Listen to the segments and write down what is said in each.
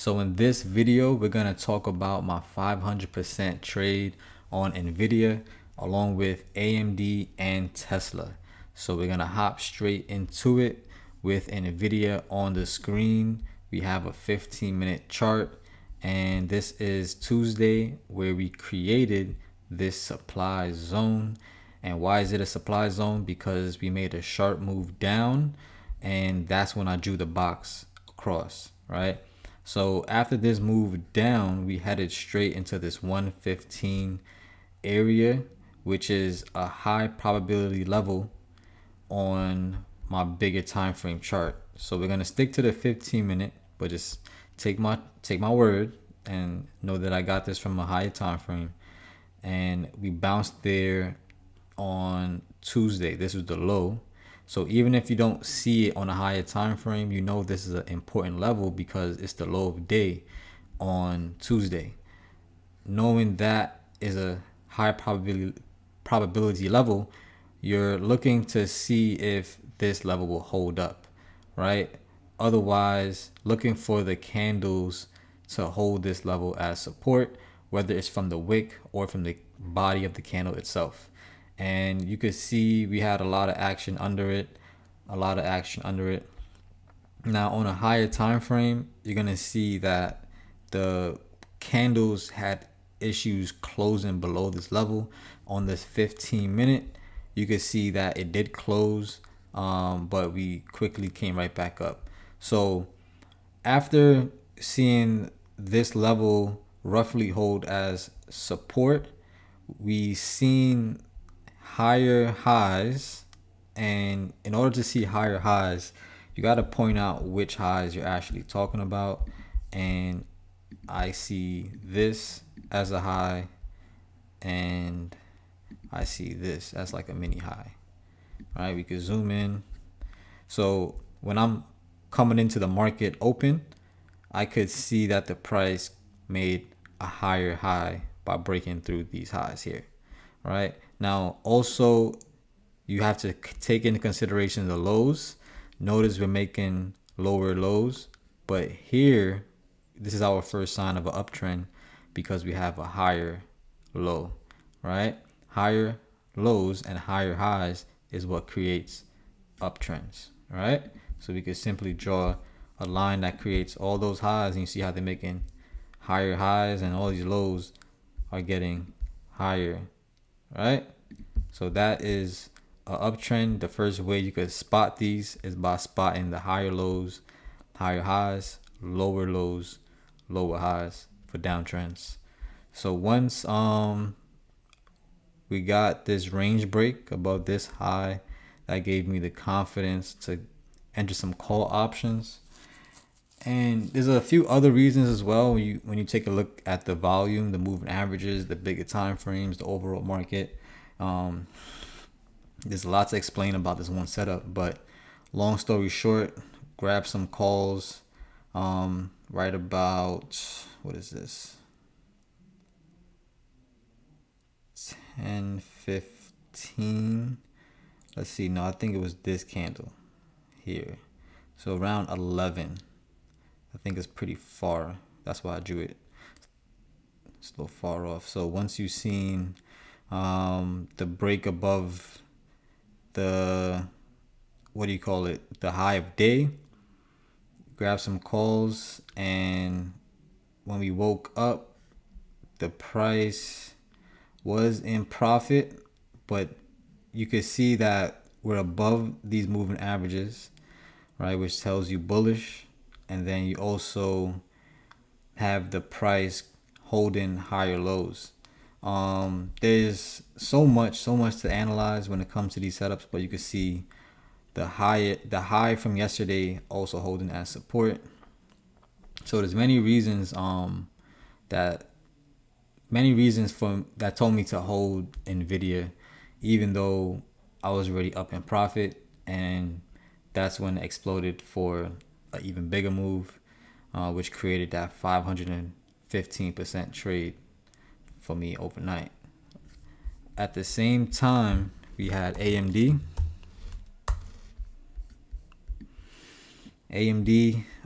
So in this video, we're going to talk about my 500% trade on NVDA along with AMD and Tesla. So we're going to hop straight into it with NVIDIA on the screen. We have a 15-minute chart, and this is Tuesday where we created this supply zone. And why is it a supply zone? Because we made a sharp move down, and that's when I drew the box across, right? So after this move down, we headed straight into this 115 area, which is a high probability level on my bigger time frame chart. So we're gonna stick to the 15-minute, but just take my word and know that I got this from a higher time frame. And we bounced there on Tuesday. This was the low. So even if you don't see it on a higher time frame, you know this is an important level because it's the low of the day on Tuesday. Knowing that is a high probability level, you're looking to see if this level will hold up, right? Otherwise, looking for the candles to hold this level as support, whether it's from the wick or from the body of the candle itself. And you could see we had a lot of action under it, Now on a higher time frame, you're gonna see that the candles had issues closing below this level. On this 15-minute, you could see that it did close, but we quickly came right back up. So after seeing this level roughly hold as support, we seen higher highs, and in order to see higher highs, you got to point out which highs you're actually talking about. And I see this as a high, and I see this as like a mini high. All right, we could zoom in. So when I'm coming into the market open, I could see that the price made a higher high by breaking through these highs here. Right now, also you have to take into consideration the lows. Notice we're making lower lows, but here this is our first sign of an uptrend because we have a higher low, right? Higher lows and higher highs is what creates uptrends, right? So we could simply draw a line that creates all those highs, and you see how they're making higher highs, and all these lows are getting higher, right? So that is an uptrend. The first way you could spot these is by spotting the higher lows, higher highs, lower lows, lower highs for downtrends. So once we got this range break above this high, that gave me the confidence to enter some call options. And there's a few other reasons as well when you take a look at the volume, the moving averages, the bigger time frames, the overall market. There's a lot to explain about this one setup, but long story short, grab some calls right about, what is this, 10:15. Let's see, no, I think it was this candle here. So around 11. I think it's pretty far. That's why I drew it. It's a little far off. So once you've seen the break above the, what do you call it, the high of day, grab some calls. And when we woke up, the price was in profit, but you could see that we're above these moving averages, right, which tells you bullish. And then you also have the price holding higher lows. There's so much to analyze when it comes to these setups, but you can see the high from yesterday also holding as support. So there's many reasons that told me to hold NVIDIA, even though I was already up in profit, and that's when it exploded for an even bigger move, which created that 515% trade for me overnight. At the same time, we had AMD.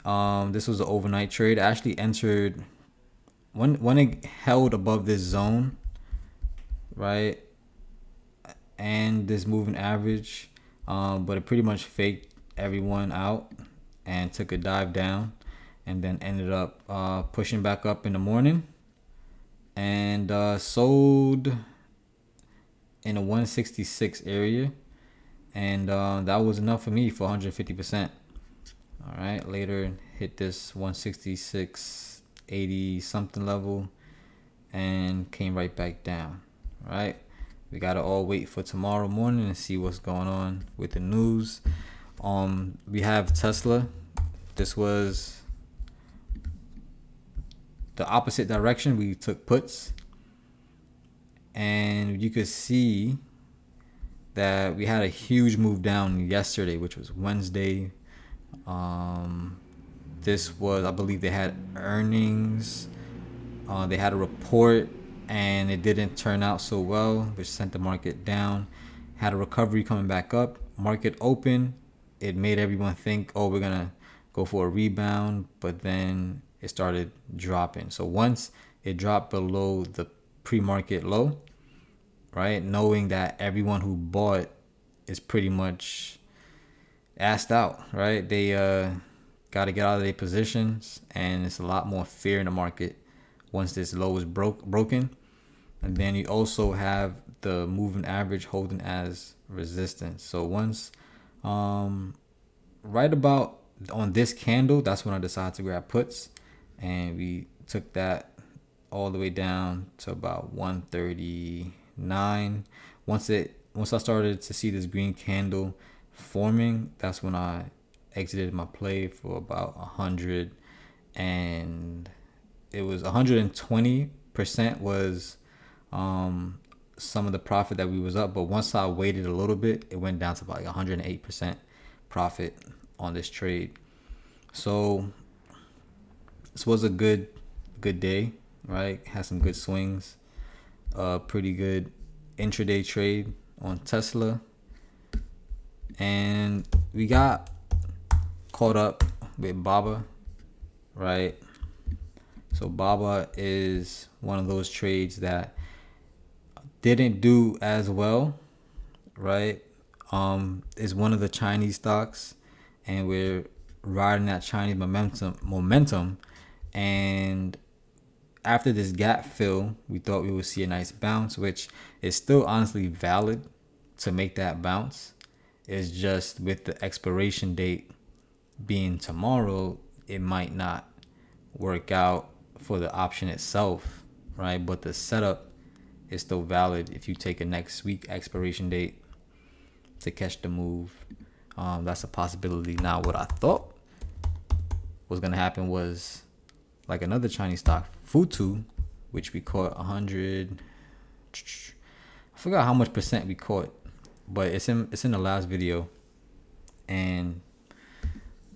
This was an overnight trade. I actually entered when it held above this zone, right, and this moving average, but it pretty much faked everyone out and took a dive down, and then ended up pushing back up in the morning, and sold in a 166 area, and that was enough for me for 150%. All right, later hit this 166.80 something level and came right back down. All right, we gotta all wait for tomorrow morning and see what's going on with the news. We have Tesla. This was the opposite direction. We took puts, and you could see that we had a huge move down yesterday, which was Wednesday. This was, I believe, they had earnings. They had a report, and it didn't turn out so well, which sent the market down. Had a recovery coming back up. Market open. It made everyone think, oh, we're gonna go for a rebound, but then it started dropping. So once it dropped below the pre-market low, right, knowing that everyone who bought is pretty much assed out, right? They got to get out of their positions, and it's a lot more fear in the market once this low is broken. And then you also have the moving average holding as resistance. So once right about on this candle, that's when I decided to grab puts, and we took that all the way down to about 139. Once I started to see this green candle forming, that's when I exited my play for about 100, and it was 120% was some of the profit that we was up. But once I waited a little bit, it went down to about 108% profit on this trade. So this was a good day, right? Had some good swings, pretty good intraday trade on Tesla, and we got caught up with Baba, right? So Baba is one of those trades that didn't do as well, right? Is one of the Chinese stocks, and we're riding that Chinese momentum. And after this gap fill, we thought we would see a nice bounce, which is still honestly valid to make that bounce. It's just with the expiration date being tomorrow, it might not work out for the option itself, right? But the setup is still valid if you take a next week expiration date to catch the move. That's a possibility. Now, what I thought was gonna happen was like another Chinese stock, Futu, which we caught 100. I forgot how much percent we caught, but it's in the last video, and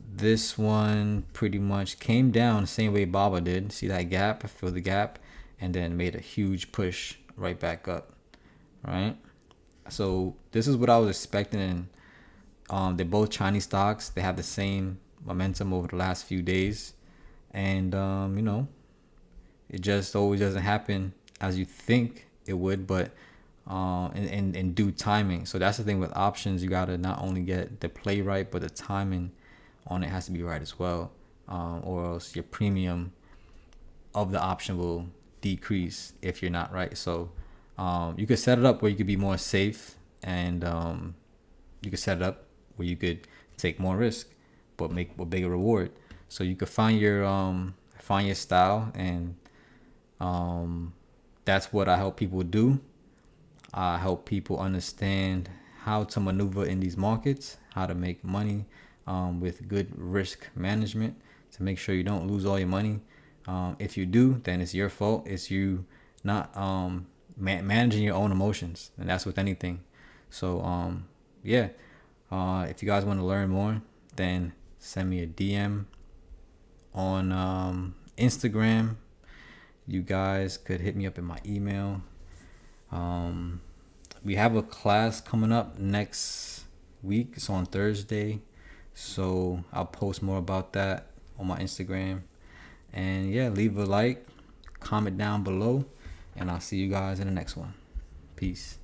this one pretty much came down the same way Baba did. See that gap? Fill the gap, and then made a huge push right back up, right? So this is what I was expecting. And they're both Chinese stocks. They have the same momentum over the last few days, and it just always doesn't happen as you think it would, but in due timing. So that's the thing with options. You gotta not only get the play right, but the timing on it has to be right as well, or else your premium of the option will decrease if you're not right. So you could set it up where you could be more safe, and you could set it up where you could take more risk but make a bigger reward. So you could find your style, and that's what I help people do. I help people understand how to maneuver in these markets, how to make money with good risk management to make sure you don't lose all your money. If you do, then it's your fault. It's you not managing your own emotions, and that's with anything. So if you guys want to learn more, then send me a DM on Instagram. You guys could hit me up in my email. We have a class coming up next week. It's on Thursday, so I'll post more about that on my Instagram. And yeah, leave a like, comment down below, and I'll see you guys in the next one. Peace.